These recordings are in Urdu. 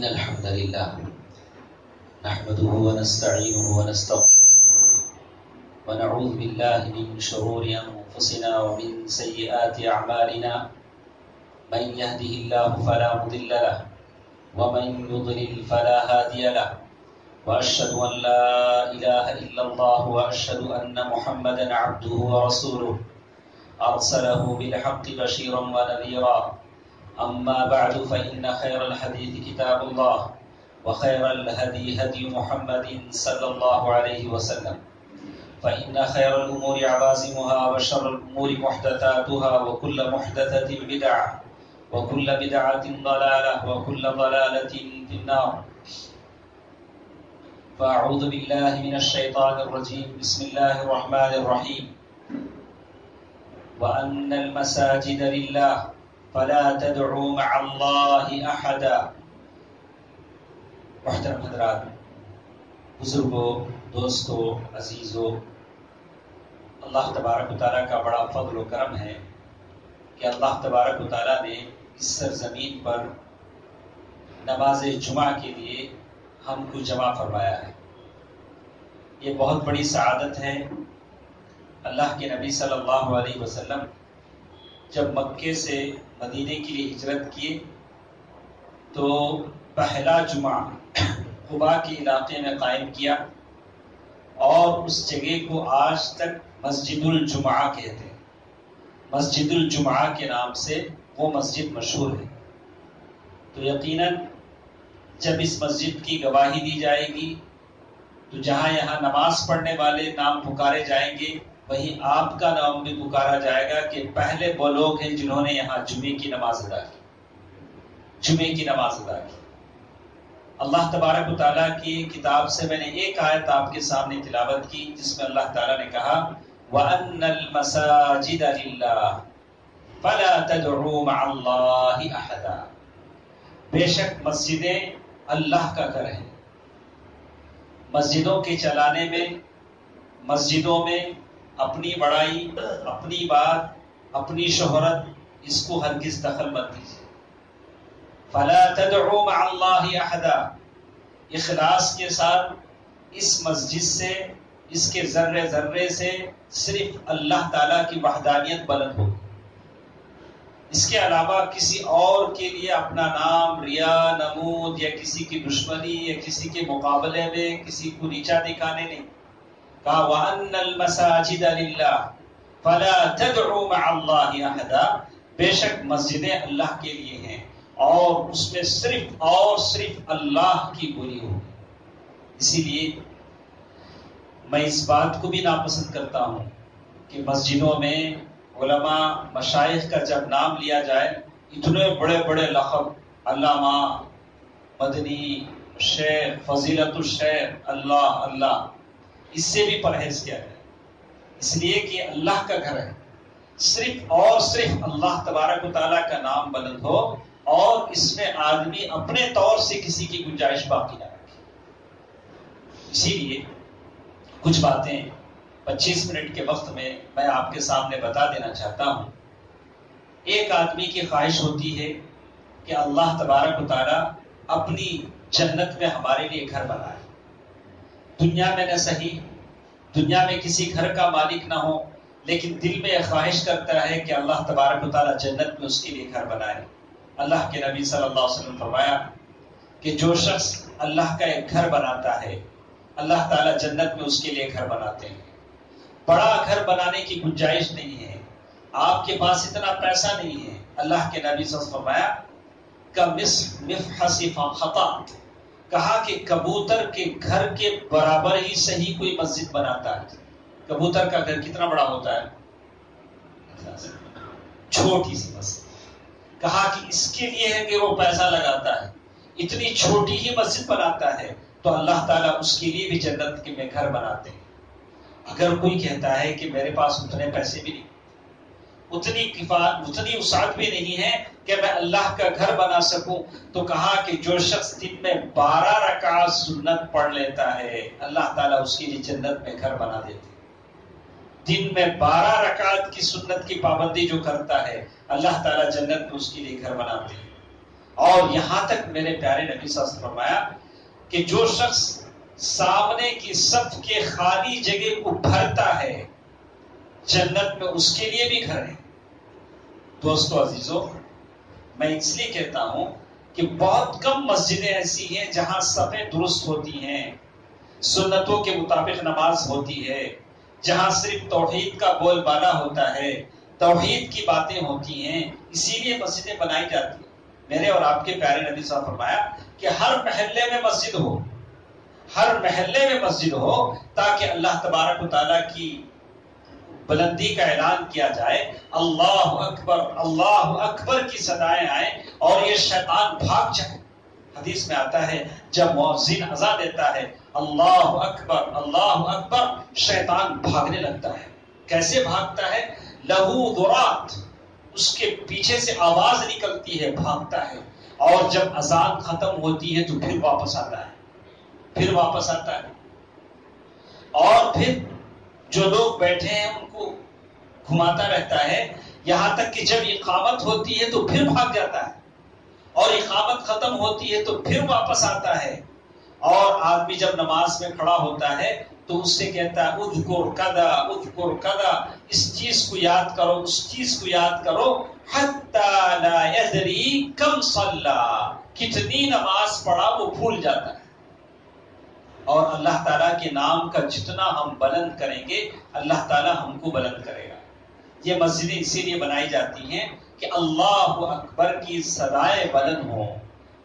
إن الحمد لله نحمده ونستعينه ونستغفره ونعوذ بالله من شرور أنفسنا ومن سيئات أعمالنا من يهده الله فلا مضل له ومن يضلل فلا هادي له وأشهد أن لا إله إلا الله وأشهد أن محمدا عبده ورسوله أرسله بالحق بشيرا ونذيرا أما بعد فإن خير الحديث كتاب الله وخير الهدي هدي محمد صلى الله عليه وسلم فإن خير الأمور عوازمها وشر الأمور محدثاتها وكل محدثة بدعة وكل بدعة ضلالة وكل ضلالة في النار فأعوذ بالله من الشيطان الرجيم بسم الله الرحمن الرحيم وأن المساجد لله فلا تدعوا مع الله أحدا. محترم حضرات، بزرگوں، دوستوں، عزیزوں، اللہ تبارک و تعالیٰ کا بڑا فضل و کرم ہے کہ اللہ تبارک و تعالیٰ نے اس سرزمین پر نماز جمعہ کے لیے ہم کو جمع فرمایا ہے. یہ بہت بڑی سعادت ہے. اللہ کے نبی صلی اللہ علیہ وسلم جب مکے سے مدینے کے لیے ہجرت کیے تو پہلا جمعہ قباء کے علاقے میں قائم کیا اور اس جگہ کو آج تک مسجد الجمعہ کہتے ہیں. مسجد الجمعہ کے نام سے وہ مسجد مشہور ہے. تو یقیناً جب اس مسجد کی گواہی دی جائے گی تو جہاں یہاں نماز پڑھنے والے نام پکارے جائیں گے وہیں آپ کا نام بھی پکارا جائے گا کہ پہلے وہ لوگ ہیں جنہوں نے یہاں جمعے کی نماز ادا کی. جمعے کی نماز ادا کی. اللہ تبارک و تعالیٰ کی کتاب سے میں نے ایک آیت آپ کے سامنے تلاوت کی جس میں اللہ تعالیٰ نے کہا وَأَنَّ الْمَسَاجِدَ لِلَّهِ فَلَا تَدْعُوا مَعَ اللَّهِ أَحَدًا. بے شک مسجدیں اللہ کا گھر ہیں. مسجدوں کے چلانے میں، مسجدوں میں اپنی بڑائی، اپنی بات، اپنی شہرت، اس کو ہرگز دخل مت دیجیے. فَلَا تَدْعُوا مَعَ اللَّهِ أَحَدًا. اخلاص کے ساتھ اس مسجد سے، اس کے ذرے ذرے سے صرف اللہ تعالیٰ کی وحدانیت بلند ہو. اس کے علاوہ کسی اور کے لیے اپنا نام، ریا، نمود یا کسی کی دشمنی یا کسی کے مقابلے میں کسی کو نیچا دکھانے نہیں. کہا وَأَنَّ الْمَسَاجِدَ لِلَّهِ فَلَا تَدْعُوا مَعَ اللَّهِ أَحَدًا. بے شک مسجدیں اللہ کے لیے ہیں اور اس میں صرف اور صرف اللہ کی بولی ہوگی. اسی لیے میں اس بات کو بھی ناپسند کرتا ہوں کہ مسجدوں میں علماء، مشائخ کا جب نام لیا جائے اتنے بڑے بڑے لقب، علامہ، مدنی، شیخ، فضیلت الشیخ، اللہ اللہ، اس سے بھی پرہیز کیا جائے. اس لیے کہ اللہ کا گھر ہے. صرف اور صرف اللہ تبارک و تعالیٰ کا نام بلند ہو اور اس میں آدمی اپنے طور سے کسی کی گنجائش باقی نہ رکھے. اسی لیے کچھ باتیں 25 منٹ کے وقت میں آپ کے سامنے بتا دینا چاہتا ہوں. ایک آدمی کی خواہش ہوتی ہے کہ اللہ تبارک و تعالیٰ اپنی جنت میں ہمارے لیے گھر بنائے. دنیا میں نہ صحیح، دنیا میں کسی گھر کا مالک نہ ہو، لیکن دل میں خواہش کرتا ہے کہ اللہ تبارک و تعالیٰ جنت میں اس کے لیے گھر بنائے. اللہ کے نبی صلی اللہ علیہ وسلم فرمایا کہ جو شخص اللہ کا ایک گھر بناتا ہے اللہ تعالیٰ جنت میں اس کے لیے گھر بناتے ہیں. بڑا گھر بنانے کی گنجائش نہیں ہے، آپ کے پاس اتنا پیسہ نہیں ہے. اللہ کے نبی صلی اللہ علیہ وسلم فرمایا کَمِفْحَصِ خَطَأ، کہا کہ کبوتر کے گھر کے برابر ہی صحیح کوئی مسجد بناتا ہے. کبوتر کا گھر کتنا بڑا ہوتا ہے؟ چھوٹی سی مسجد. کہا کہ اس کے لیے ہے کہ وہ پیسہ لگاتا ہے، اتنی چھوٹی ہی مسجد بناتا ہے تو اللہ تعالیٰ اس کے لیے بھی جنت میں گھر بناتے ہیں. اگر کوئی کہتا ہے کہ میرے پاس اتنے پیسے بھی نہیں، اتنی وسعت بھی نہیں ہے کہ میں اللہ کا گھر بنا سکوں، تو کہا کہ جو شخص دن میں 12 رکعت سنت پڑھ لیتا ہے اللہ تعالیٰ اس کے لیے جنت میں گھر بنا دیتے. دن میں 12 رکعت کی سنت کی پابندی جو کرتا ہے اللہ تعالیٰ جنت میں اس کے لیے گھر بناتے ہیں. اور یہاں تک میرے پیارے نبی صلی اللہ علیہ وسلم نے فرمایا کہ جو شخص سامنے کی صف کے خالی جگہ کو بھرتا ہے جنت میں اس کے لیے بھی گھر ہے۔ دوستو عزیزو، میں اس لیے کہتا ہوں کہ بہت کم مسجدیں ایسی ہیں جہاں صفیں درست ہوتی ہیں، سنتوں کے مطابق نماز ہوتی ہے، جہاں صرف توحید کا بول بالا ہوتا ہے، توحید کی باتیں ہوتی ہیں، اسی لیے مسجدیں بنائی جاتی ہیں۔ میرے اور آپ کے پیارے نبی صاحب فرمایا کہ ہر محلے میں مسجد ہو، ہر محلے میں مسجد ہو، تاکہ اللہ تبارک و تعالیٰ کی بلندی کا اعلان کیا جائے، اللہ اکبر کی صدائیں آئیں اور یہ شیطان بھاگ جائے۔ حدیث میں آتا ہے جب مؤذن اذان دیتا ہے اللہ اکبر، شیطان بھاگنے لگتا ہے۔ کیسے بھاگتا ہے؟ لہو ذرات، اس کے پیچھے سے آواز نکلتی ہے، بھاگتا ہے، اور جب اذان ختم ہوتی ہے تو پھر واپس آتا ہے، اور پھر جو لوگ بیٹھے ہیں ان کو گھماتا رہتا ہے، یہاں تک کہ جب اقامت ہوتی ہے تو پھر بھاگ جاتا ہے، اور اقامت ختم ہوتی ہے تو پھر واپس آتا ہے۔ اور آدمی جب نماز میں کھڑا ہوتا ہے تو اس سے کہتا ہے اذکر کذا، اس چیز کو یاد کرو، اس چیز کو یاد کرو، حتی لا یدری کم صلی، کتنی نماز پڑھا وہ بھول جاتا ہے۔ اور اللہ تعالیٰ کے نام کا جتنا ہم بلند کریں گے اللہ تعالیٰ ہم کو بلند کرے گا۔ یہ مسجدیں اسی لیے بنائی جاتی ہیں کہ اللہ اکبر کی صدائیں بلند ہو،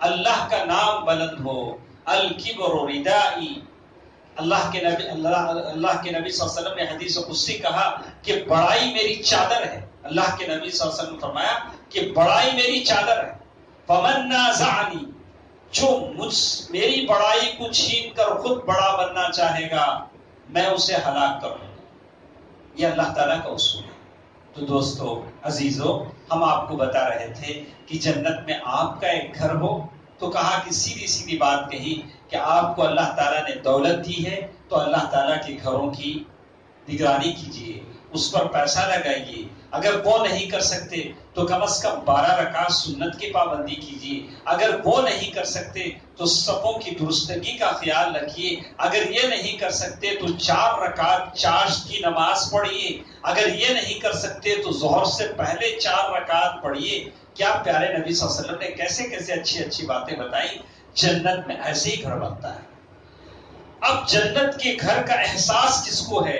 اللہ کا نام بلند ہو۔ الکبر ردائی، اللہ کے نبی صلی اللہ علیہ وسلم نے حدیث قدسی کہا کہ بڑائی میری چادر ہے۔ اللہ کے نبی صلی اللہ علیہ وسلم نے فرمایا کہ بڑائی میری چادر ہے۔ فمن نازعنی، جو میری بڑائی کو چھین کر خود بڑا بننا چاہے گا میں اسے ہلاک کروں گا۔ یہ اللہ تعالیٰ کا اصول ہے۔ تو دوستو عزیزو، ہم آپ کو بتا رہے تھے کہ جنت میں آپ کا ایک گھر ہو، تو کہا کہ سیدھی بات کہی کہ آپ کو اللہ تعالیٰ نے دولت دی ہے تو اللہ تعالیٰ کے گھروں کی نگرانی کیجیے، اس پر پیسہ لگائیے۔ اگر وہ نہیں کر سکتے تو کم از کم 12 رکعت سنت کی پابندی کیجیے۔ اگر وہ نہیں کر سکتے تو صفوں کی درستگی کا خیال رکھیے۔ اگر یہ نہیں کر سکتے تو 4 رکعت چاشت کی نماز پڑھیے۔ اگر یہ نہیں کر سکتے تو ظہر سے پہلے 4 رکعت پڑھیے۔ کیا پیارے نبی صلی اللہ علیہ وسلم نے کیسے اچھی باتیں بتائی۔ جنت میں ایسے ہی گھر بنتا ہے۔ اب جنت کے گھر کا احساس کس کو ہے؟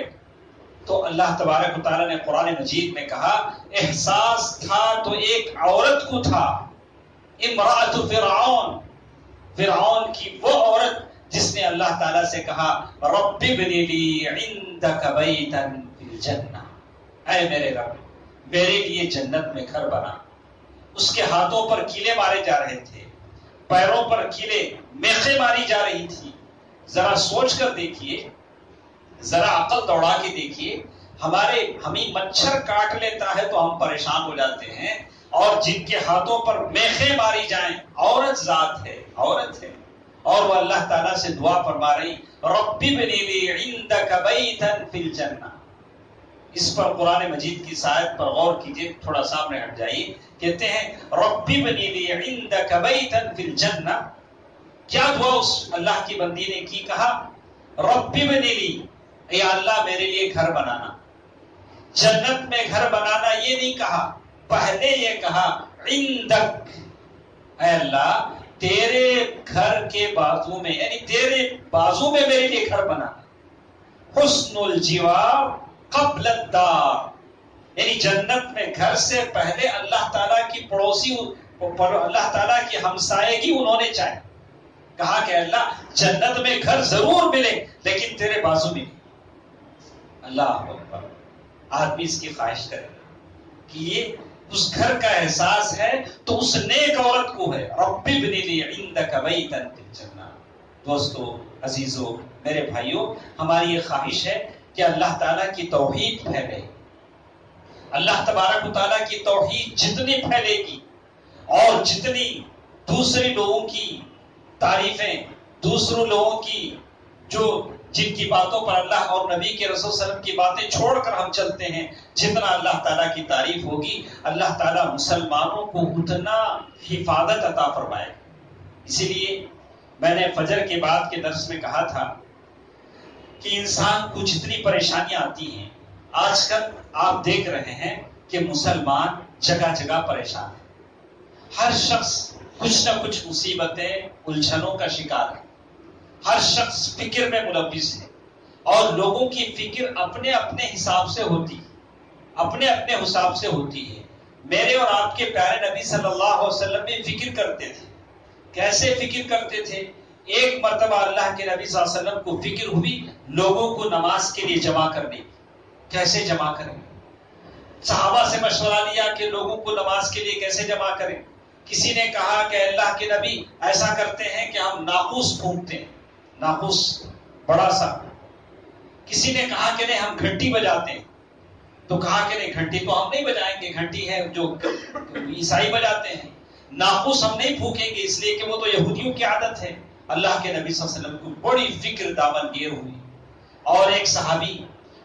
تو اللہ تبارک و تعالیٰ نے قرآن مجید میں کہا احساس تھا تو ایک عورت کو تھا، امرأۃ فرعون، فرعون کی وہ عورت جس نے اللہ تعالیٰ سے کہا رب ابن لی عندک بیتا فی الجنہ، اے میرے رب میرے لیے جنت میں گھر بنا۔ اس کے ہاتھوں پر کیلے مارے جا رہے تھے، پیروں پر کیلے میخیں ماری جا رہی تھی۔ ذرا سوچ کر دیکھیے، ذرا عقل دوڑا کے دیکھیے، ہمیں مچھر کاٹ لیتا ہے تو ہم پریشان ہو جاتے ہیں، اور جن کے ہاتھوں پر میخیں ماری جائیں، عورت ذات ہے، عورت ہے، اور وہ اللہ تعالیٰ سے دعا فرما رہی رب ابن لی عندک بیتا فی الجنہ۔ اس پر قرآن مجید کی آیت پر غور کیجئے، تھوڑا سامنے ہٹ جائیے۔ کہتے ہیں رب ابن لی عندک بیتا فی الجنہ، کیا دعا اس اللہ کی بندی نے کی؟ کہا رب ابن لی، یا اللہ میرے لیے گھر بنانا۔ جنت میں گھر بنانا یہ نہیں کہا، پہلے یہ کہا عندک، اے اللہ تیرے گھر کے بازو میں، یعنی تیرے بازو میں میرے لیے گھر بنانا۔ حسن الجوار قبل الدار، یعنی جنت میں گھر سے پہلے اللہ تعالیٰ کی پڑوسی، اللہ تعالیٰ کی ہمسائیگی انہوں نے چاہی۔ کہا کہ اللہ جنت میں گھر ضرور ملے لیکن تیرے بازو میں۔ اللہ اکبر، آدمی اس کی خواہش کرے کہ یہ اس گھر کا احساس ہے تو اس نیک عورت کو ہے رب ابن لی عندک بیتا فی الجنہ۔ دوستو عزیزو میرے بھائیو، ہماری یہ خواہش ہے کہ اللہ تعالیٰ کی توحید پھیلے۔ اللہ تبارک و تعالیٰ کی توحید جتنی پھیلے گی اور جتنی دوسرے لوگوں کی تعریفیں، دوسروں لوگوں کی جو جن کی باتوں پر اللہ اور نبی کے رسول صلی اللہ علیہ وسلم کی باتیں چھوڑ کر ہم چلتے ہیں، جتنا اللہ تعالیٰ کی تعریف ہوگی اللہ تعالیٰ مسلمانوں کو اتنا حفاظت عطا فرمائے. اسی لیے میں نے فجر کے بعد کے درس میں کہا تھا کہ انسان کو جتنی پریشانیاں آتی ہیں، آج کل آپ دیکھ رہے ہیں کہ مسلمان جگہ جگہ پریشان ہے. ہر شخص کچھ نہ کچھ مصیبتیں، الجھنوں کا شکار ہے. ہر شخص فکر میں ملوث ہے، اور لوگوں کی فکر اپنے اپنے حساب سے ہوتی ہے، اپنے اپنے حساب سے ہوتی ہے. میرے اور آپ کے پیارے نبی صلی اللہ علیہ وسلم بھی فکر کرتے تھے. کیسے فکر کرتے تھے؟ ایک مرتبہ اللہ کے نبی صلی اللہ علیہ وسلم کو فکر ہوئی لوگوں کو نماز کے لیے جمع کرنے کی. کیسے جمع کریں؟ صحابہ سے مشورہ لیا کہ لوگوں کو نماز کے لیے کیسے جمع کریں. کسی نے کہا کہ اللہ کے نبی ایسا کرتے ہیں کہ ہم ناقوس پھونکتے ہیں، ناقوس بڑا سا. کسی نے کہا کہ نہیں ہم گھنٹی بجاتے ہیں. تو کہا کہ نہیں گھنٹی تو ہم نہیں بجائیں گے، گھنٹی ہے جو عیسائی بجاتے ہیں. ناقوس ہم نہیں پھونکیں گے اس لیے کہ وہ تو یہودیوں کی عادت ہے. اللہ کے نبی صلی اللہ علیہ وسلم کو بڑی فکر دامن گیر ہوئی، اور ایک صحابی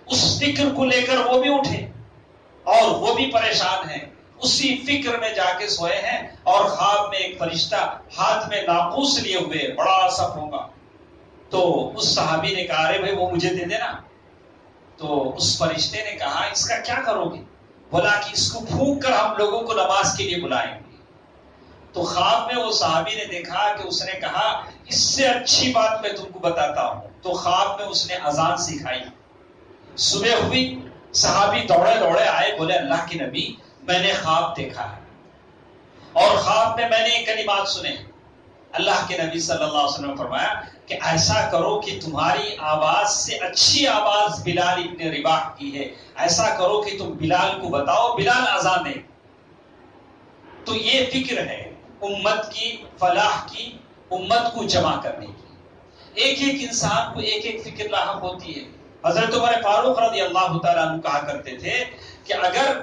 اس فکر کو لے کر وہ بھی اٹھے اور وہ بھی پریشان ہیں. اسی فکر میں جا کے سوئے ہیں، اور خواب میں ایک فرشتہ ہاتھ میں ناقوس لیے ہوئے بڑا سا پھونکا. تو اس صحابی نے کہا ارے بھائی وہ مجھے دے دینا. تو اس فرشتے نے کہا اس کا کیا کرو گے؟ بولا کہ اس کو پھونک کر ہم لوگوں کو نماز کے لیے بلائیں گے. تو خواب میں وہ صحابی نے دیکھا کہ اس نے کہا اس سے اچھی بات میں تم کو بتاتا ہوں. تو خواب میں اس نے اذان سکھائی. صبح ہوئی، صحابی دوڑے دوڑے آئے، بولے اللہ کے نبی میں نے خواب دیکھا ہے، اور خواب میں نے یہ کلمات سنے. اللہ کے نبی صلی اللہ علیہ وسلم نے فرمایا کہ ایسا کرو کہ تمہاری آواز سے اچھی آواز بلال ابن رباح کی ہے، ایسا کرو کہ تم بلال کو بتاؤ بلال اذان دے. تو یہ فکر ہے امت کی فلاح کی، امت کو جمع کرنے کی. ایک ایک انسان کو ایک ایک فکر لاحق ہوتی ہے. حضرت عمر فاروق رضی اللہ تعالیٰ عنہ کہا کرتے تھے کہ اگر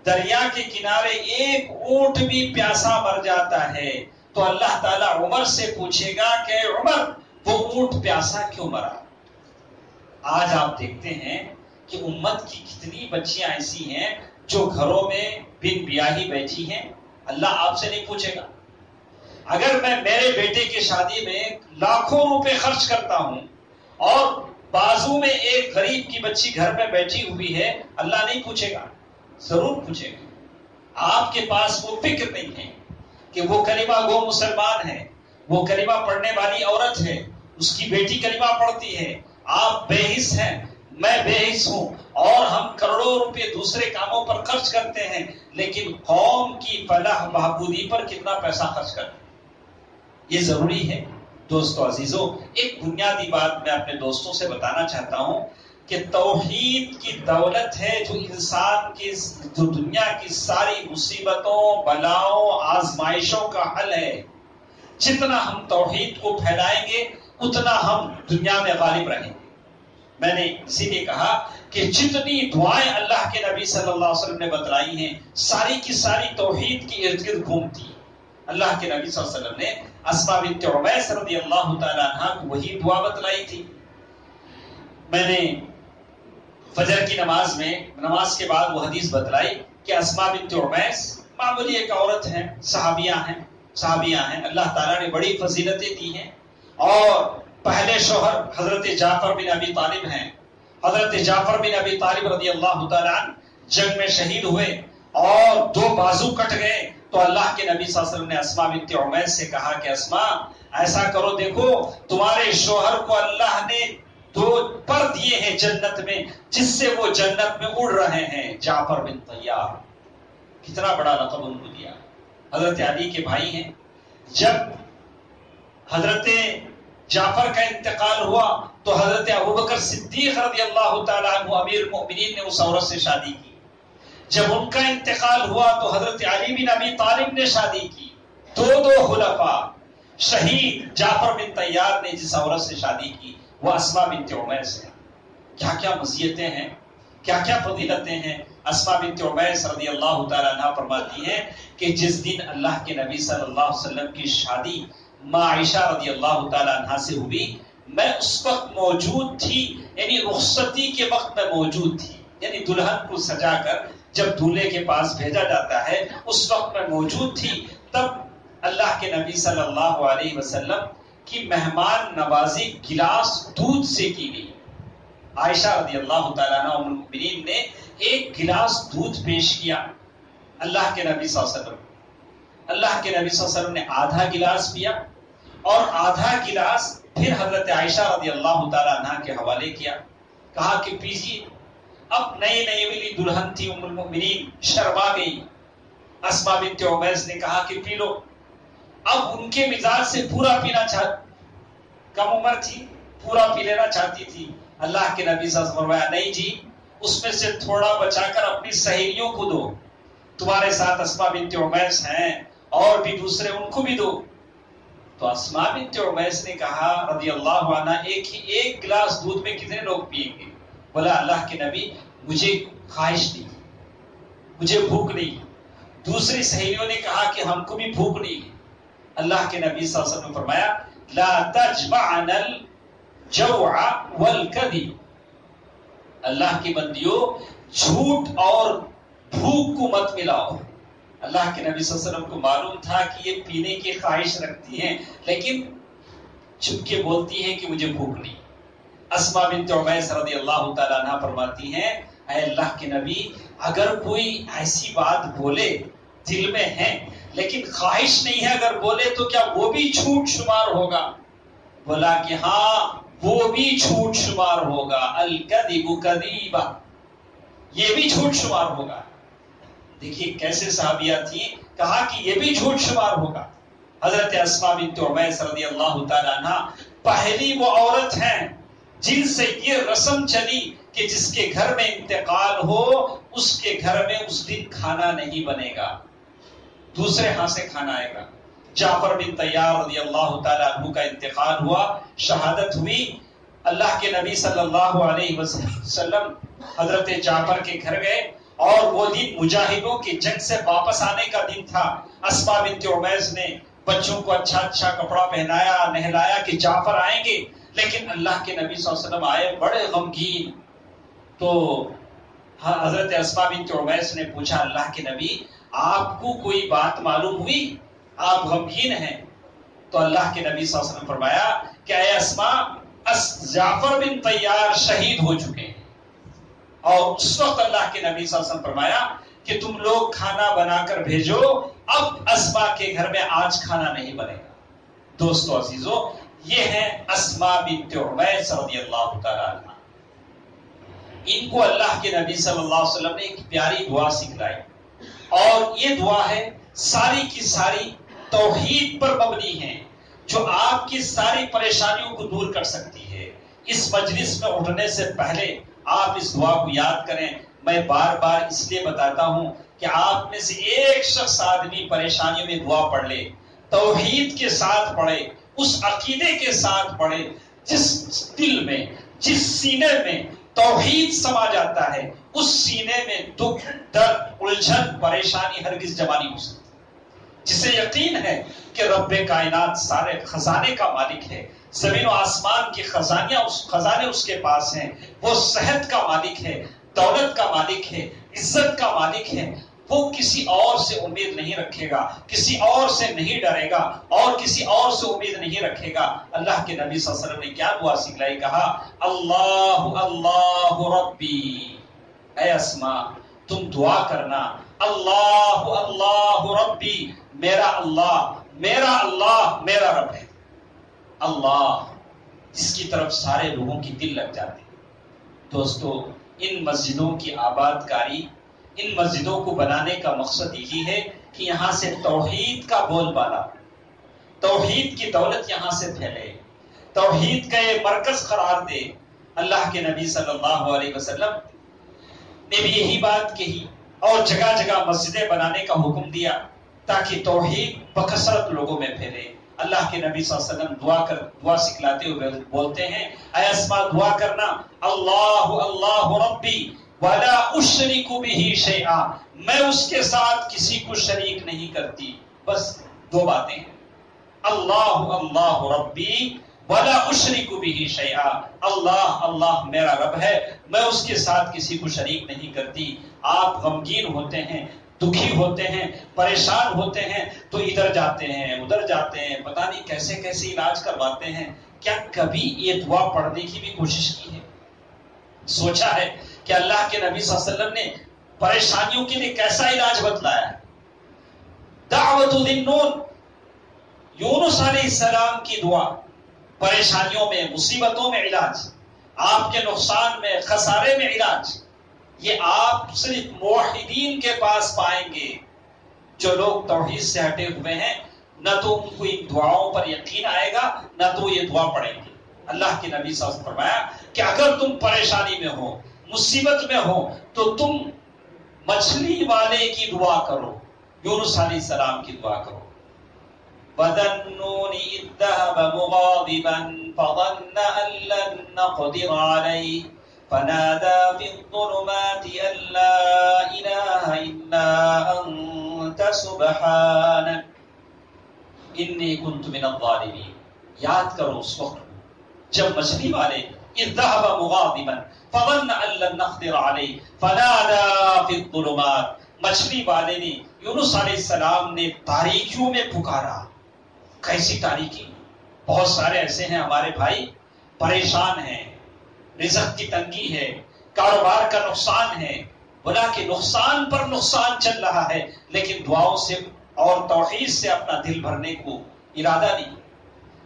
دریا کے کنارے ایک اونٹ بھی پیاسا مر جاتا ہے تو اللہ تعالیٰ عمر سے پوچھے گا کہ عمر وہ اونٹ پیاسا کیوں مرا. آج آپ دیکھتے ہیں کہ امت کی کتنی بچیاں ایسی ہیں جو گھروں میں بن بیاہی بیٹھی ہیں. اللہ آپ سے نہیں پوچھے گا. اگر میں میرے بیٹے کی شادی میں لاکھوں روپے خرچ کرتا ہوں اور بازو میں ایک غریب کی بچی گھر میں بیٹھی ہوئی ہے، اللہ نہیں پوچھے گا؟ ضرور پوچھے گا. آپ کے پاس وہ فکر نہیں ہے کہ وہ کلمہ گو مسلمان ہے، وہ کلمہ پڑھنے والی عورت ہے، اس کی بیٹی کلمہ پڑھتی ہے. آپ بے حس ہیں، میں بے حس ہوں، اور ہم کروڑوں روپے دوسرے کاموں پر خرچ کرتے ہیں، لیکن قوم کی فلاح بہبودی پر کتنا پیسہ خرچ کرتے ہیں. یہ ضروری ہے. دوستو عزیزو، ایک بنیادی بات میں اپنے دوستوں سے بتانا چاہتا ہوں کہ توحید کی دولت ہے جو انسان کی، جو دنیا کی ساری مصیبتوں، بلاؤں، آزمائشوں کا حل ہے. جتنا ہم توحید کو پھیلائیں گے اتنا ہم دنیا میں غالب رہیں گے. میں نے اسی لیے کہا کہ جتنی دعائیں اللہ کے نبی صلی اللہ علیہ وسلم نے بتلائی ہیں ساری کی ساری توحید کی ارد گرد گھومتی ہیں. اللہ کے نبی صلی اللہ علیہ وسلم نے اسماء بنت عمیس رضی اللہ تعالی عنہ کو وہی دعا بتلائی تھی. میں نے فجر کی نماز میں، نماز کے بعد وہ حدیث بتلائی کہ اسماء بنت عمیس معمولی ایک عورت ہیں، صحابیہ ہیں. اللہ تعالیٰ نے بڑی فضیلتیں دی ہیں، اور پہلے شوہر حضرت جعفر بن ابی طالب ہیں. حضرت جعفر بن ابی طالب رضی اللہ تعالیٰ عنہ جنگ میں شہید ہوئے اور 2 بازو کٹ گئے. تو اللہ کے نبی صلی اللہ علیہ وسلم نے اسماء بنت عمیس سے کہا کہ اسماء ایسا کرو، دیکھو تمہارے شوہر کو اللہ نے 2 پر دیے ہیں جنت میں، جس سے وہ جنت میں اڑ رہے ہیں. جعفر بن طیار، کتنا بڑا لقب ان کو دیا. حضرت علی کے بھائی ہیں. جب حضرت جعفر کا انتقال ہوا تو حضرت ابوبکر صدیق رضی اللہ تعالیٰ عنہ امیر المؤمنین نے اس عورت سے شادی کی. جب ان کا انتقال ہوا تو حضرت علی بن ابی طالب نے شادی کی. 2 خلفاء شہید. جعفر بن طیار نے جس عورت سے شادی کی وہ اسماء بنت عمیس ہے. کیا کیا مزیتیں ہیں، کیا کیا فضیلتیں ہیں. اسماء بنت عمیس رضی اللہ تعالیٰ عنہ فرماتی ہیں کہ جس دن اللہ کے نبی صلی اللہ علیہ وسلم کی شادی ماں عائشہ رضی اللہ تعالیٰ عنہ سے ہوئی، میں اس وقت موجود تھی، یعنی رخصتی کے وقت میں موجود تھی، یعنی دلہن کو سجا کر جب دولہے کے پاس بھیجا جاتا ہے اس وقت میں موجود تھی۔ تب اللہ کے نبی صلی اللہ علیہ وسلم کی مہمان نوازی گلاس دودھ سے کی گئی۔ عائشہ رضی اللہ تعالیٰ عنہ ام المؤمنین نے ایک گلاس دودھ پیش کیا اللہ کے نبی صلی اللہ علیہ وسلم۔ اللہ کے نبی صلی اللہ علیہ وسلم نے آدھا گلاس پیا اور آدھا گلاس پھر حضرت عائشہ رضی اللہ تعالیٰ عنہ کے حوالے کیا، کہا کہ پیجیے۔ اب نئی نئی والی دلہن تھی ام المؤمنین، شرما گئی۔ اسماء بنت عمیس نے کہا کہ پی لو۔ اب ان کے مزاج سے پورا پینا کم عمر تھی، پورا پی لینا چاہتی تھی۔ اللہ کے نبی صلی اللہ علیہ وسلم فرمایا نہیں جی، اس میں سے تھوڑا بچا کر اپنی سہیلیوں کو دو، تمہارے ساتھ اسماء بنت عمیس ہیں اور بھی دوسرے، ان کو بھی دو۔ تو اسماء بنت عمیس نے کہا رضی اللہ عنہ ایک گلاس دودھ میں کتنے لوگ پیئیں گے؟ بولا اللہ کے نبی مجھے خواہش نہیں، مجھے بھوک نہیں۔ دوسری سہیلیوں نے کہا کہ ہم کو بھی بھوک نہیں۔ اللہ کے نبی صلی اللہ علیہ وسلم نے فرمایا لا تجمعن الجوع والکذب، اللہ کی بندیوں جھوٹ اور بھوک کو مت ملاؤ۔ اللہ کے نبی صلی اللہ علیہ وسلم کو معلوم تھا کہ یہ پینے کی خواہش رکھتی ہیں لیکن چھپ کے بولتی ہیں کہ مجھے بھوک نہیں۔ اسماء بنت عمیس رضی اللہ تعالیٰ عنہ فرماتی ہیں اے اللہ کے نبی اگر کوئی ایسی بات بولے دل میں ہے لیکن خواہش نہیں ہے اگر بولے تو کیا وہ بھی جھوٹ شمار ہوگا؟ بولا کہ ہاں وہ بھی جھوٹ شمار ہوگا، الکذب کذیبہ، یہ بھی جھوٹ شمار ہوگا۔ دیکھیے کیسے صحابیہ تھی، کہا کہ یہ بھی جھوٹ شمار ہوگا۔ حضرت اسماء بنت عمیس رضی اللہ تعالیٰ عنہ پہلی وہ عورت ہیں جن سے یہ رسم چلی کہ جس کے گھر میں انتقال ہو اس کے گھر میں اس دن کھانا نہیں بنے گا، دوسرے ہاں سے کھانا آئے گا۔ جعفر بن طیار رضی اللہ تعالیٰ عنہ کا انتقال ہوا، شہادت ہوئی۔ اللہ کے نبی صلی اللہ علیہ وسلم حضرت جعفر کے گھر گئے اور وہ دن مجاہدوں کی جنگ سے واپس آنے کا دن تھا۔ اسماء بنت عمیس نے بچوں کو اچھا اچھا کپڑا پہنایا، نہلایا کہ جعفر آئیں گے، لیکن اللہ کے نبی صلی اللہ علیہ وسلم آئے بڑے غمگین۔ تو حضرت اسماء بنت عمیس نے پوچھا اللہ کے نبی آپ کو کوئی بات معلوم ہوئی، آپ غمگین ہیں؟ تو اللہ کے نبی صلی اللہ علیہ وسلم فرمایا کہ اے اسماء جعفر بن طیار شہید ہو چکے ہیں۔ اور اس وقت اللہ کے نبی صلی اللہ علیہ وسلم فرمایا کہ تم لوگ کھانا بنا کر بھیجو، اب اسماء کے گھر میں آج کھانا نہیں بنے گا۔ دوستو عزیزو، یہ ہیں اسماء بنت عمیس رضی اللہ تعالیٰ عنہ۔ ان کو اللہ کے نبی صلی اللہ علیہ وسلم نے ایک پیاری دعا سکھلائی اور یہ دعا ہے ساری کی ساری توحید پر مبنی ہے جو آپ کی ساری پریشانیوں کو دور کر سکتی ہے۔ اس مجلس میں اٹھنے سے پہلے آپ اس دعا کو یاد کریں۔ میں بار بار اس لیے بتاتا ہوں کہ آپ میں سے ایک شخص آدمی پریشانیوں میں دعا پڑھ لے، توحید کے ساتھ پڑھے، اس عقیدے کے ساتھ پڑھے جس دل میں، جس سینے میں توحید سما جاتا ہے اس سینے میں دکھ، درد، الجھن، پریشانی ہرگز جمع نہیں ہو سکتی۔ جسے یقین ہے کہ رب کائنات سارے خزانے کا مالک ہے، زمین و آسمان کی خزانے اس کے پاس ہیں، وہ صحت کا مالک ہے، دولت کا مالک ہے، عزت کا مالک ہے، وہ کسی اور سے امید نہیں رکھے گا، کسی اور سے نہیں ڈرے گا اور کسی اور سے امید نہیں رکھے گا۔ اللہ کے نبی صلی اللہ علیہ وسلم نے کیا دعا سکھلائی؟ کہا اللہ اللہ ربی، اے اسماء تم دعا کرنا اللہ اللہ ربی، میرا اللہ میرا اللہ میرا رب ہے، اللہ جس کی طرف سارے لوگوں کی دل لگ جاتے ہیں۔ دوستو ان مسجدوں کی آباد کاری، ان مسجدوں کو بنانے کا مقصد یہی ہے کہ یہاں سے توحید کا بول بالا، توحید کی دولت یہاں سے پھیلے، توحید کا یہ مرکز قرار دے۔ اللہ کے نبی صلی اللہ علیہ وسلم نے بھی یہی بات کہی اور جگہ جگہ مسجدیں بنانے کا حکم دیا تاکہ توحید بکثرت لوگوں میں پھیلے۔ اللہ کے نبی صلی اللہ علیہ وسلم دعا سکھلاتے ہوئے بولتے ہیں اے اسماء دعا کرنا اللہ اللہ ربی ولا اشرک بہ شیئا، میں اس کے ساتھ کسی کو شریک نہیں کرتی۔ بس دو باتیں ہیں، اللہ اللہ ربی ولا اشرک به شیئا، اللہ اللہ میرا رب ہے، میں اس کے ساتھ کسی کو شریک نہیں کرتی۔ آپ غمگین ہوتے ہیں، دکھی ہوتے ہیں، پریشان ہوتے ہیں تو ادھر جاتے ہیں ادھر جاتے ہیں، پتہ نہیں کیسے کیسے علاج کرواتے ہیں۔ کیا کبھی یہ دعا پڑھنے کی بھی کوشش کی ہے؟ سوچا ہے کہ اللہ کے نبی صلی اللہ علیہ وسلم نے پریشانیوں کے لیے کیسا علاج بتلایا ہے؟ دعوت النون، یونس علیہ السلام کی دعا، پریشانیوں میں مصیبتوں میں علاج، آپ کے نقصان میں خسارے میں علاج، یہ آپ صرف موحدین کے پاس پائیں گے۔ جو لوگ توحید سے ہٹے ہوئے ہیں، نہ تو ان کو ان دعاؤں پر یقین آئے گا، نہ تو یہ دعا پڑھیں گے۔ اللہ کے نبی صلی اللہ علیہ وسلم نے فرمایا کہ اگر تم پریشانی میں ہو، مصیبت میں ہو، تو تم مچھلی والے کی دعا کرو، یونس علیہ السلام کی دعا کرو۔ وَذَنُّونِ إِذْ ذَهَبَ مُغَاضِبًا فَظَنَّ أَن لَّن نَّقْدِرَ عَلَيْهِ فَنَادَىٰ فِي الظُّلُمَاتِ أَن لَّا إِلَٰهَ إِلَّا أَنتَ سُبْحَانَكَ إِنِّي كُنتُ مِنَ الظَّالِمِينَ۔ یاد کرو اس وقت جب مچھلی والے اذ ذهب مغاضبا فظن ان لن نقدر عليه فنادى في الظلمات، مچھلی والے نے، یونس علیہ السلام نے تاریکیوں میں پکارا۔ کیسی تاریکی؟ بہت سارے ایسے ہیں ہمارے بھائی پریشان ہیں، رزق کی تنگی ہے، کاروبار کا نقصان ہے، بلا کہ نقصان پر نقصان چل رہا ہے، لیکن دعاؤں سے اور توحید سے اپنا دل بھرنے کو ارادہ نہیں۔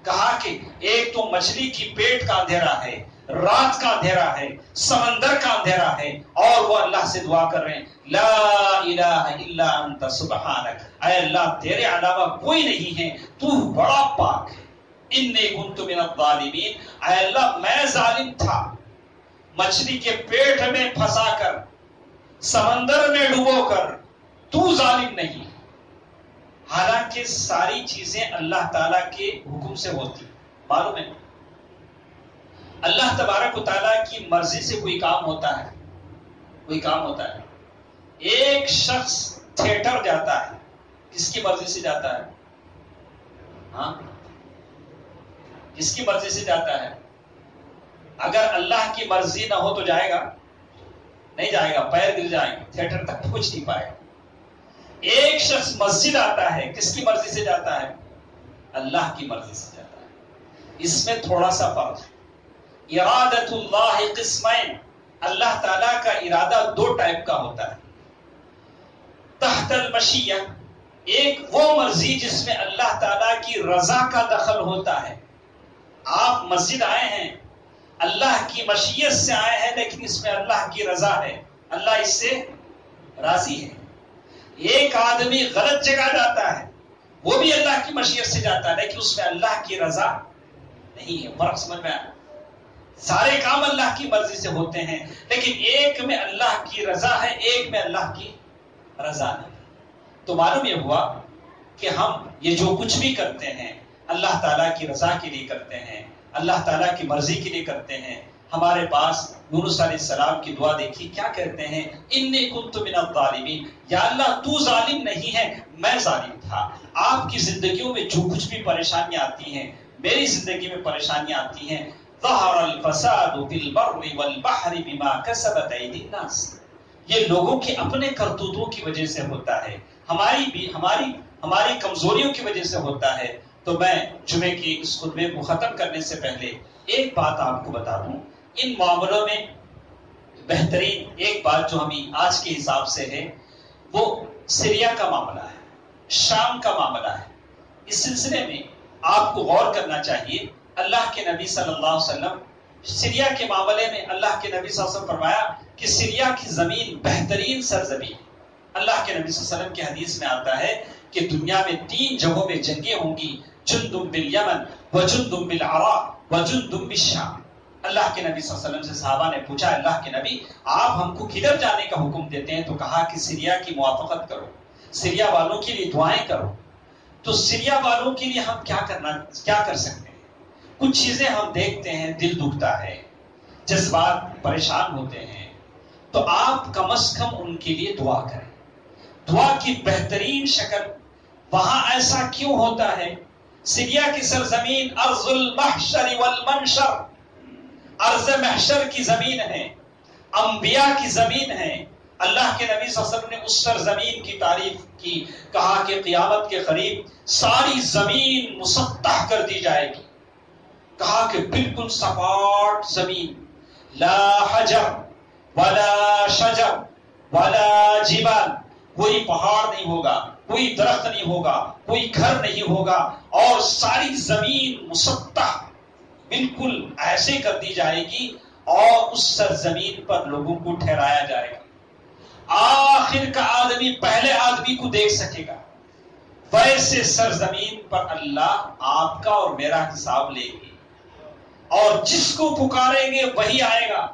کہا کہ ایک تو مچھلی کی پیٹ کا اندھیرا ہے، رات کا اندھیرا ہے، سمندر کا اندھیرا ہے، اور وہ اللہ سے دعا کر رہے ہیں لا الہ الا انت سبحانک، اے اللہ تیرے علاوہ کوئی نہیں ہے، تو بڑا پاک ہے۔ انی کنت من الظالمین، اے اللہ میں ظالم تھا، مچھلی کے پیٹ میں پھنسا کر، سمندر میں ڈبو کر، تو ظالم نہیں۔ حالانکہ ساری چیزیں اللہ تعالیٰ کے حکم سے ہوتی، معلوم ہے اللہ تبارک و تعالیٰ کی مرضی سے کوئی کام ہوتا ہے، کوئی کام ہوتا ہے۔ ایک شخص تھیٹر جاتا ہے، کس کی مرضی سے جاتا ہے؟ ہاں، کس کی مرضی سے جاتا ہے؟ اگر اللہ کی مرضی نہ ہو تو جائے گا نہیں جائے گا، پیر گر جائیں گے، تھیٹر تک پہنچ نہیں پائے گا۔ ایک شخص مسجد آتا ہے، کس کی مرضی سے جاتا ہے؟ اللہ کی مرضی سے جاتا ہے۔ اس میں تھوڑا سا فرق ہے۔ ارادت اللہ قسمین، اللہ تعالیٰ کا ارادہ دو ٹائپ کا ہوتا ہے۔ تحت المشیہ، ایک وہ مرضی جس میں اللہ تعالیٰ کی رضا کا دخل ہوتا ہے۔ آپ مسجد آئے ہیں، اللہ کی مشیت سے آئے ہیں، لیکن اس میں اللہ کی رضا ہے، اللہ اس سے راضی ہے۔ ایک آدمی غلط جگہ جاتا ہے، وہ بھی اللہ کی مشیت سے جاتا ہے، لیکن اس میں اللہ کی رضا نہیں ہے۔ فرق سمجھ میں آیا؟ سارے کام اللہ کی مرضی سے ہوتے ہیں، لیکن ایک میں اللہ کی رضا ہے، ایک میں اللہ کی رضا نہیں۔ تو معلوم یہ ہوا کہ ہم یہ جو کچھ بھی کرتے ہیں اللہ تعالیٰ کی رضا کے لیے کرتے ہیں، اللہ تعالیٰ کی مرضی کے لیے کرتے ہیں۔ ہمارے پاس یونس علیہ السلام کی دعا دیکھی، کیا کہتے ہیں؟ انی کنت من الظالمین، یا اللہ تو ظالم نہیں ہے، میں ظالم تھا۔ آپ کی زندگیوں میں جو کچھ بھی پریشانیاں آتی ہیں، میری زندگی میں پریشانیاں آتی ہیں، ظہر الفساد فی البر والبحر بما کسبت ایدی الناس، یہ لوگوں کے اپنے کرتوتوں کی وجہ سے ہوتا ہے، ہماری کمزوریوں کی وجہ سے ہوتا ہے۔ تو میں جمعے کی اس خطبے کو ختم کرنے سے پہلے ایک بات آپ کو بتا دوں، ان معاملوں میں بہترین ایک بات جو ہمیں آج کے حساب سے ہے وہ سیریا کا معاملہ ہے، شام کا معاملہ ہے۔ اس سلسلے میں آپ کو غور کرنا چاہیے۔ اللہ کے نبی صلی اللہ علیہ وسلم سیریا کے معاملے میں اللہ کے نبی صلی اللہ علیہ وسلم فرمایا کہ سیریا کی زمین بہترین سرزمین۔ اللہ کے نبی صلی اللہ علیہ وسلم کی حدیث میں آتا ہے کہ دنیا میں 3 جگہوں پہ جنگیں ہوں گی، جندم بالیمن وجندم بالعراق وجندم بالشام۔ اللہ کے نبی صلی اللہ علیہ وسلم سے صحابہ نے پوچھا، اللہ کے نبی آپ ہم کو کدھر جانے کا حکم دیتے ہیں؟ تو کہا کہ سیریا کی موافقت کرو، سیریا والوں کے لیے دعائیں کرو۔ تو سیریا والوں کے لیے ہم کیا کر سکتے ہیں؟ کچھ چیزیں ہم دیکھتے ہیں، دل دکھتا ہے، جذبات پریشان ہوتے ہیں، تو آپ کم از کم ان کے لیے دعا کریں۔ دعا کی بہترین شکل، وہاں ایسا کیوں ہوتا ہے سیریا کی سرزمین ارض المحشر والمنشر، ارض محشر کی زمین ہے، انبیاء کی زمین ہے۔ اللہ کے نبی صلی اللہ علیہ وسلم نے اس سرزمین کی تعریف کی، کہا کہ قیامت کے قریب ساری زمین مسطح کر دی جائے گی، کہا کہ بالکل سپاٹ زمین، لا حجر ولا شجر ولا جبال، کوئی پہاڑ نہیں ہوگا، کوئی درخت نہیں ہوگا، کوئی گھر نہیں ہوگا، اور ساری زمین مسطح بالکل ایسے کر دی جائے گی، اور اس سرزمین پر لوگوں کو ٹھہرایا جائے گا۔ آخر کا آدمی پہلے آدمی کو دیکھ سکے گا۔ ویسے سرزمین پر اللہ آپ کا اور میرا حساب لے گی، اور جس کو پکاریں گے وہی آئے گا،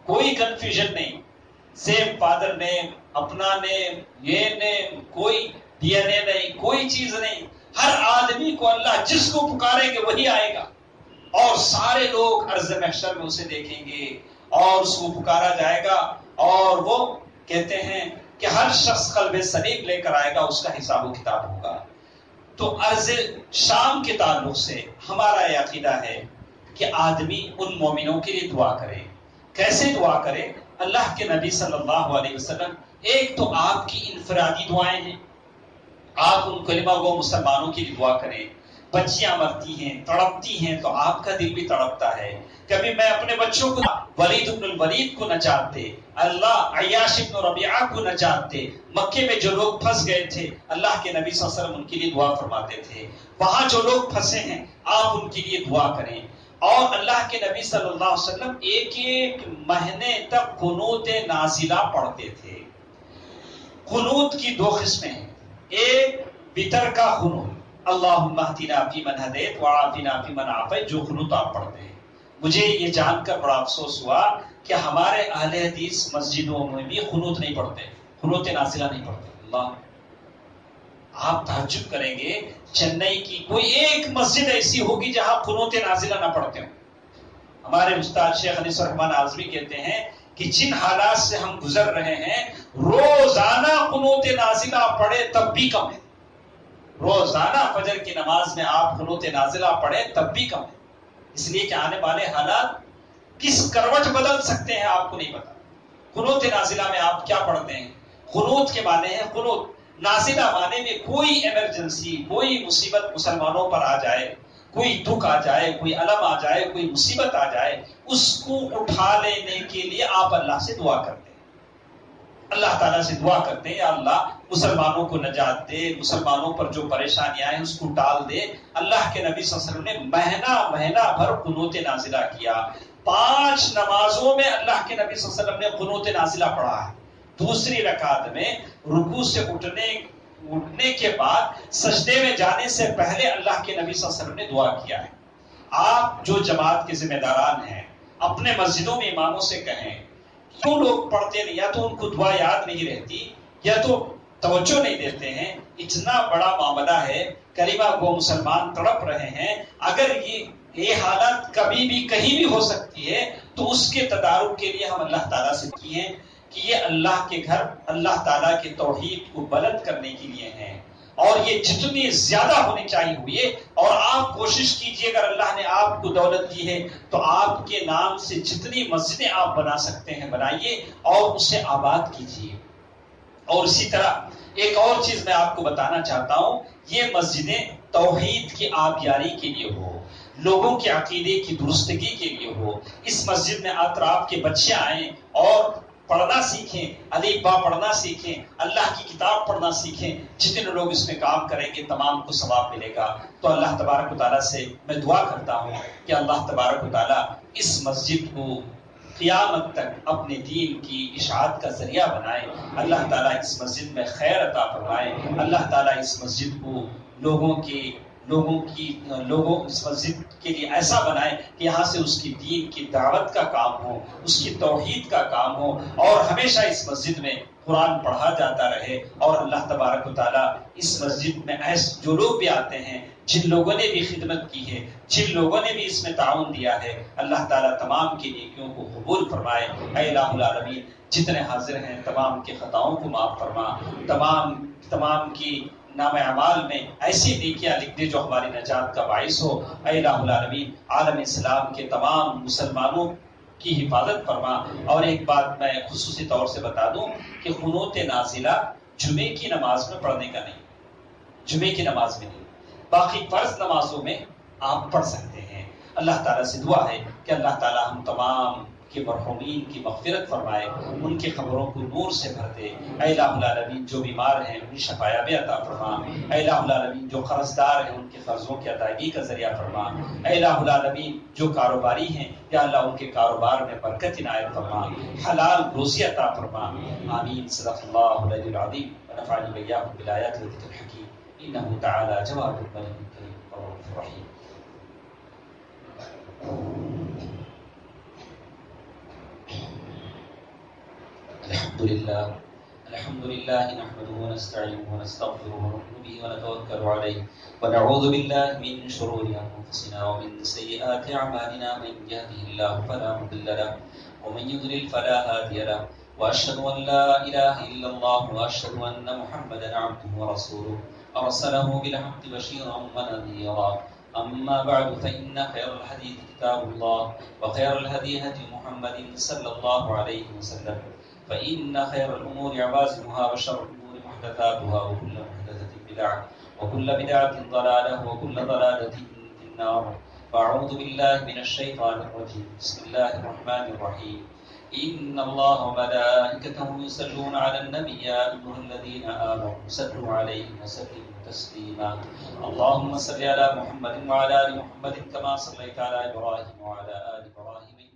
کوئی کنفیوژن نہیں، سیم فادر نیم، اپنا نیم، یہ نیم، کوئی ڈی این اے نہیں، کوئی چیز نہیں، ہر آدمی کو اللہ جس کو پکاریں گے وہی آئے گا، اور سارے لوگ عرض محشر میں اسے دیکھیں گے، اور اس کو پکارا جائے گا، اور وہ کہتے ہیں کہ ہر شخص قلب سلیم لے کر آئے گا، اس کا حساب و کتاب ہوگا۔ تو عرض شام کے تعلق سے ہمارا یہ عقیدہ ہے کہ آدمی ان مومنوں کے لیے دعا کرے۔ کیسے دعا کرے؟ اللہ کے نبی صلی اللہ علیہ وسلم، ایک تو آپ کی انفرادی دعائیں ہیں، آپ ان کلمہ گو مسلمانوں کے لیے دعا کریں۔ بچیاں مرتی ہیں، تڑپتی ہیں، تو آپ کا دل بھی تڑپتا ہے۔ کبھی میں اپنے بچوں کو، ولید بن الولید کو نجات دے اللہ، عیاش بن ربیعہ کو نجات دے۔ مکے میں جو لوگ پھنس گئے تھے، اللہ کے نبی صلی اللہ علیہ وسلم ان کے لیے دعا فرماتے تھے۔ وہاں جو لوگ پھنسے ہیں، آپ ان کے لیے دعا کریں۔ اور اللہ کے نبی صلی اللہ علیہ وسلم ایک ایک مہینے تک قنوت نازلہ پڑھتے تھے۔ قنوت کی دو قسمیں ہیں، ایک وتر کا قنوت، اللہم اہدنا فیمن ہدیت وعافنا فیمن عافیت، جو قنوت آپ پڑھتے ہیں۔ مجھے یہ جان کر بڑا افسوس ہوا کہ ہمارے اہل حدیث مسجدوں میں بھی قنوت نہیں پڑھتے، قنوت نازلہ نہیں پڑھتے۔ اللہ، آپ تعجب کریں گے، چنئی کی کوئی ایک مسجد ایسی ہوگی جہاں قنوت نازلہ نہ پڑھتے ہوں۔ ہمارے استاد شیخ انیس الرحمن اعظمی کہتے ہیں کہ جن حالات سے ہم گزر رہے ہیں، روزانہ قنوت نازلہ پڑھے تب بھی کم ہے۔ روزانہ فجر کی نماز میں آپ قنوت نازلہ پڑھیں تب بھی کم ہے، اس لیے کہ آنے والے حالات کس کروٹ بدل سکتے ہیں آپ کو نہیں پتا۔ قنوت نازلہ میں آپ کیا پڑھتے ہیں؟ قنوت کے معنی ہے قنوت، نازلہ معنی میں کوئی ایمرجنسی، کوئی مصیبت مسلمانوں پر آ جائے، کوئی دکھ آ جائے، کوئی علم آ جائے، کوئی مصیبت آ جائے، اس کو اٹھا لینے کے لیے آپ اللہ سے دعا کرتے ہیں۔ اللہ تعالیٰ سے دعا کرتے ہیں، یا اللہ مسلمانوں کو نجات دے، مسلمانوں پر جو پریشانیاں ہیں اس کو ٹال دے۔ اللہ کے نبی صلی اللہ علیہ وسلم نے مہینہ بھر قنوت نازلہ کیا۔ 5 نمازوں میں اللہ کے نبی صلی اللہ علیہ وسلم نے قنوت نازلہ پڑھا ہے۔ دوسری رکعت میں رکوع سے اٹھنے کے بعد سجدے میں جانے سے پہلے اللہ کے نبی صلی اللہ علیہ وسلم نے دعا کیا ہے۔ آپ جو جماعت کے ذمہ داران ہیں، اپنے مسجدوں میں اماموں سے کہیں، کیوں لوگ پڑھتے نہیں، یا تو ان کو دعا یاد نہیں رہتی یا تو توجہ نہیں دیتے ہیں۔ اتنا بڑا معاملہ ہے، کلمہ گو مسلمان تڑپ رہے ہیں، اگر یہ حالت کبھی بھی کہیں بھی ہو سکتی ہے تو اس کے تدارک کے لیے ہم اللہ تعالیٰ سے کیے کہ یہ اللہ کے گھر اللہ تعالیٰ کے توحید کو بلند کرنے کے لیے ہیں، اور یہ جتنی زیادہ ہونی چاہیے ہوئے، اور آپ کوشش کیجئے، اگر اللہ نے آپ کو دولت دی ہے تو آپ کے نام سے جتنی مسجدیں آپ بنا سکتے ہیں بنائیے اور اسے آباد کیجئے۔ اور اسی طرح ایک اور چیز میں آپ کو بتانا چاہتا ہوں، یہ مسجدیں توحید کی آبیاری کے لیے ہو، لوگوں کے عقیدے کی درستگی کے لیے ہو۔ اس مسجد میں اطراف کے بچے آئیں اور پڑھنا سیکھیں، الف با پڑھنا سیکھیں، اللہ کی کتاب پڑھنا سیکھیں۔ جتنے لوگ اس میں کام کریں گے تمام کو ثواب ملے گا۔ تو اللہ تبارک و تعالیٰ سے میں دعا کرتا ہوں کہ اللہ تبارک و تعالیٰ اس مسجد کو قیامت تک اپنے دین کی اشاعت کا ذریعہ بنائے۔ اللہ تعالیٰ اس مسجد میں خیر عطا فرمائے۔ اللہ تعالیٰ اس مسجد کو لوگوں اس مسجد کے لیے ایسا بنائے کہ یہاں سے اس کی دین کی دعوت کا کام ہو، اس کی توحید کا کام ہو، اور ہمیشہ اس مسجد میں قرآن پڑھا جاتا رہے۔ اور اللہ تبارک و تعالیٰ اس مسجد میں ایسے جو لوگ بھی آتے ہیں، جن لوگوں نے بھی خدمت کی ہے، جن لوگوں نے بھی اس میں تعاون دیا ہے، اللہ تعالیٰ تمام کی نیکیوں کو قبول فرمائے۔ اے الہ العالمین، جتنے حاضر ہیں تمام کے خطاؤں کو معاف فرما، تمام کی نام اعمال میں ایسی نیکیاں لکھ دے جو ہماری نجات کا باعث ہو۔ اے الہ العالمین عالم اسلام کے تمام مسلمانوں کی حفاظت فرما۔ اور ایک بات میں خصوصی طور سے بتا دوں کہ قنوت نازلہ جمعے کی نماز میں پڑھنے کا نہیں، جمعے کی نماز میں نہیں، باقی فرض نمازوں میں آپ پڑھ سکتے ہیں۔ اللہ تعالیٰ سے دعا ہے کہ اللہ تعالیٰ ہم تمام کے مرحومین کی مغفرت فرمائے، ان کی قبروں کو نور سے بھر دے۔ اے الہ العالمین جو بیمار ہیں انہیں شفایاب عطا فرما۔ اے الہ العالمین جو قرض دار ہیں ان کے قرضوں کی ادائیگی کا ذریعہ فرما۔ اے الہ العالمین جو کاروباری ہیں یا اللہ ان کے کاروبار میں برکت عنایت فرما، حلال روزی عطا فرما۔ آمین۔ صدق اللہ العلی العظیم ونفعني وإياكم بالآيات والذكر الحكيم إنه تعالى جواد الملك الكريم الرؤوف الرحيم۔ الحمد لله نحمده ونستعينه ونستغفره ونؤمن به ونتوكل عليه ونعوذ بالله من شرور أنفسنا ومن سيئات أعمالنا، من يهده الله فلا مضل له ومن يضلل فلا هادي له، وأشهد أن لا إله إلا الله وأشهد أن محمدا عبده ورسوله أرسله بالحق بشيرا ونذيرا. أما بعد فإن خير الحديث كتاب الله وخير الهدي هدي محمد صلى الله عليه وسلم، فإن خير الأمور عوازمها وشر الأمور محدثاتها وكل محدثة بدعة وكل بدعة ضلالة وكل ضلالة في النار. فأعوذ بالله من الشيطان الرجيم. بسم الله الرحمن الرحيم. إن الله وملائكته يصلون على النبي يا أيها الذين آمنوا صلوا عليه وسلموا تسليما. اللهم صل على محمد وعلى آل محمد كما صليت على إبراهيم وعلى آل إبراهيم